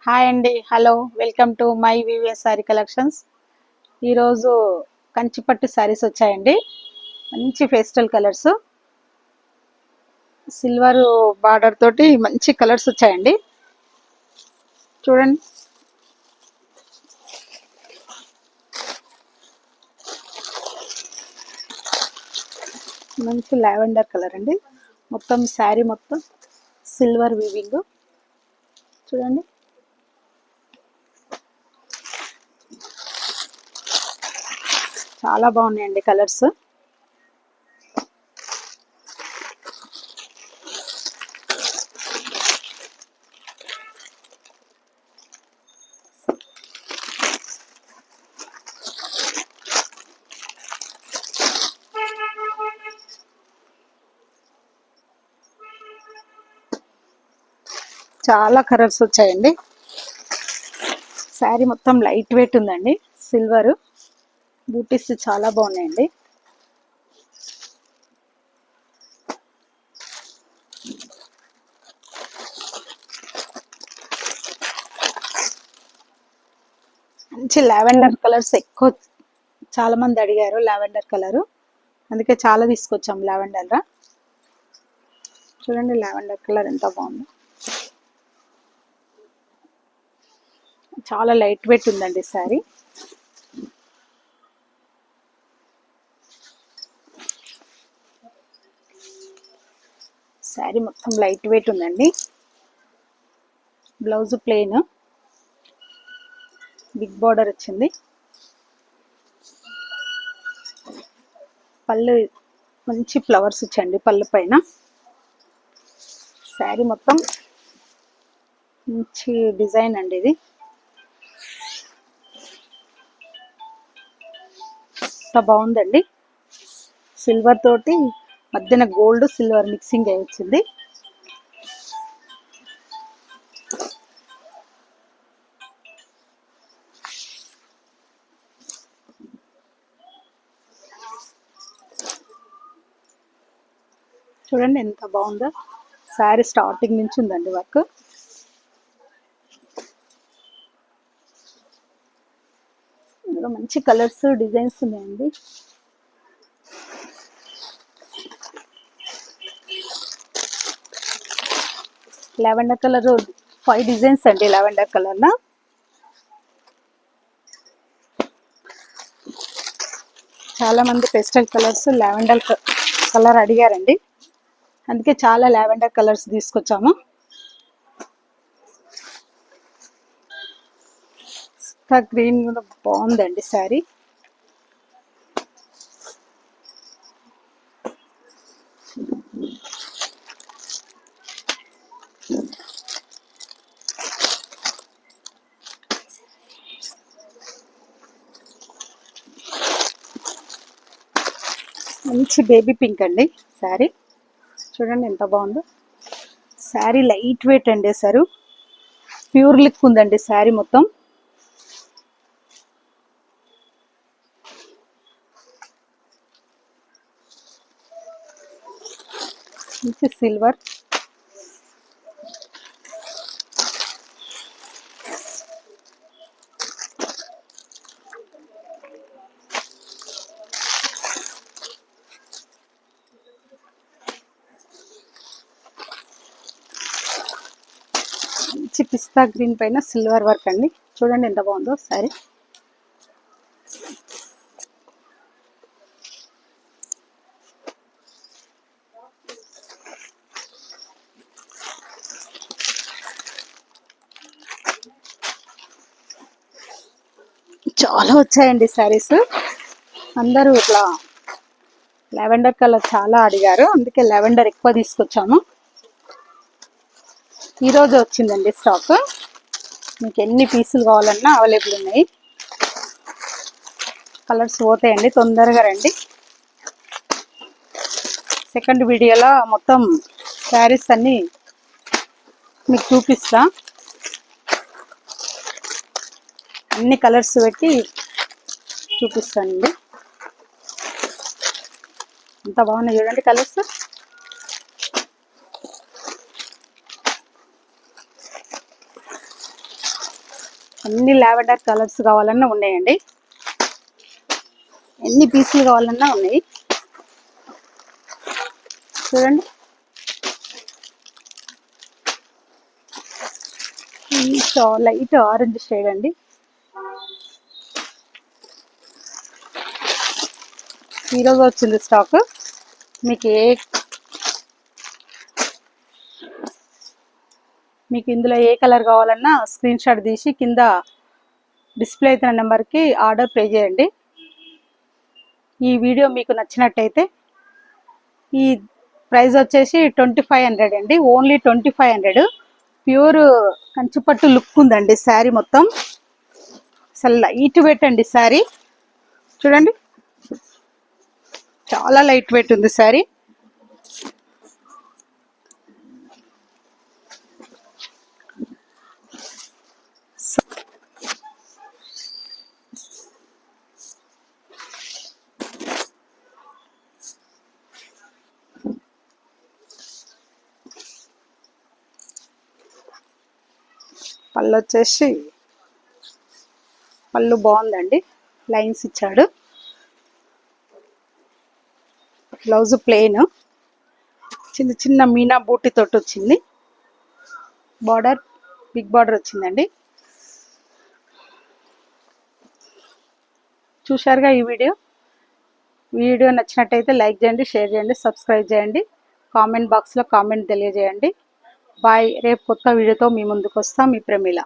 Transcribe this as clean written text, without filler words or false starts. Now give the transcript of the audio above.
Hi అండి. Hello, welcome to my VVS sorry collections. ఈరోజు కంచిపట్టు శారీస్ వచ్చాయండి. మంచి పేస్టల్ కలర్స్, సిల్వర్ బార్డర్ తోటి మంచి కలర్స్ వచ్చాయండి. చూడండి, మంచి లావెండర్ కలర్ అండి. మొత్తం శారీ మొత్తం సిల్వర్ వీవింగ్. చూడండి, చాలా బాగున్నాయండి కలర్స్. చాలా కలర్స్ వచ్చాయండి. శారీ మొత్తం లైట్ వెయిట్ ఉందండి. సిల్వర్ బూటీస్ చాలా బాగున్నాయండి. మంచి లావెండర్ కలర్స్ ఎక్కువ, చాలా మంది అడిగారు లావెండర్ కలరు, అందుకే చాలా తీసుకొచ్చాం లావెండర్. చూడండి, లావెండర్ కలర్ ఎంత బాగుంది. చాలా లైట్ వెయిట్ ఉందండి శారీ. శారీ మొత్తం లైట్ వెయిట్ ఉందండి. బ్లౌజ్ ప్లెయిన్, బిగ్ బార్డర్ వచ్చింది. పళ్ళు మంచి ఫ్లవర్స్ వచ్చాయండి పళ్ళు పైన. శారీ మొత్తం మంచి డిజైన్ అండి. ఇది ఎంత బాగుందండి. సిల్వర్ తోటి మధ్యన గోల్డ్ సిల్వర్ మిక్సింగ్ అయి వచ్చింది. చూడండి ఎంత బాగుందో. శారీ స్టార్టింగ్ నుంచి ఉందండి వర్క్. ఇందులో మంచి కలర్స్ డిజైన్స్ ఉన్నాయండి. లావెండర్ కలర్ 5 డిజైన్స్ అండి. లావెండర్ కలర్ లో చాలా మంది పేస్టల్ కలర్స్ లావెండర్ కలర్ అడిగారండి, అందుకే చాలా లావెండర్ కలర్స్ తీసుకొచ్చాము. గ్రీన్ కూడా బాగుందండి శారీ. మంచి బేబీ పింక్ అండి శారీ. చూడండి ఎంత బాగుందో. శారీ లైట్ వెయిట్ అండి. సారు ప్యూర్ లిక్ ఉందండి శారీ మొత్తం. మంచి సిల్వర్, మంచి పిస్తా గ్రీన్ పైన సిల్వర్ వర్క్ అండి. చూడండి ఎంత బాగుందో శారీ. చాలా వచ్చాయండి శారీస్. అందరూ ఇట్లా లావెండర్ కలర్ చాలా అడిగారు, అందుకే లావెండర్ ఎక్కువ తీసుకొచ్చాము. ఈరోజు వచ్చిందండి స్టాక్. మీకు ఎన్ని పీసులు కావాలన్నా అవైలబుల్ ఉన్నాయి. కలర్స్ పోతాయండి, తొందరగా రండి. సెకండ్ వీడియోలో మొత్తం శారీస్ అన్నీ మీకు చూపిస్తా. అన్ని కలర్స్ పెట్టి చూపిస్తానండి. ఎంత బాగున్నాయి చూడండి కలర్స్. అన్ని లావెండర్ కలర్స్ కావాలన్నా ఉన్నాయండి. ఎన్ని పీసులు కావాలన్నా ఉన్నాయి. చూడండి, లైట్ ఆరెంజ్ షేడ్ అండి. ఈరోజు వచ్చింది స్టాక్. మీకు ఇందులో ఏ కలర్ కావాలన్నా స్క్రీన్ షాట్ తీసి కింద డిస్ప్లే అవుతున్న నెంబర్కి ఆర్డర్ పే చేయండి. ఈ వీడియో మీకు నచ్చినట్టయితే ఈ ప్రైస్ వచ్చేసి 2500 అండి. ఓన్లీ 2500. ప్యూర్ కంచిపట్టు లుక్ ఉందండి శారీ మొత్తం. అసలు లైట్ వెయిట్ అండి శారీ. చూడండి, చాలా లైట్ వెయిట్ ఉంది శారీ. పళ్ళు బాగుందండి, లైన్స్ ఇచ్చాడు. బ్లౌజ్ ప్లెయిన్, చిన్న చిన్న మీనా బూటీ తోటి వచ్చింది. బార్డర్ బిగ్ బార్డర్ వచ్చిందండి. చూశారుగా ఈ వీడియో నచ్చినట్టయితే లైక్ చేయండి, షేర్ చేయండి, సబ్స్క్రైబ్ చేయండి. కామెంట్ బాక్స్లో కామెంట్ తెలియజేయండి. బాయ్. రేపు కొత్త వీడియోతో మీ ముందుకు వస్తాం. మీ ప్రమీల.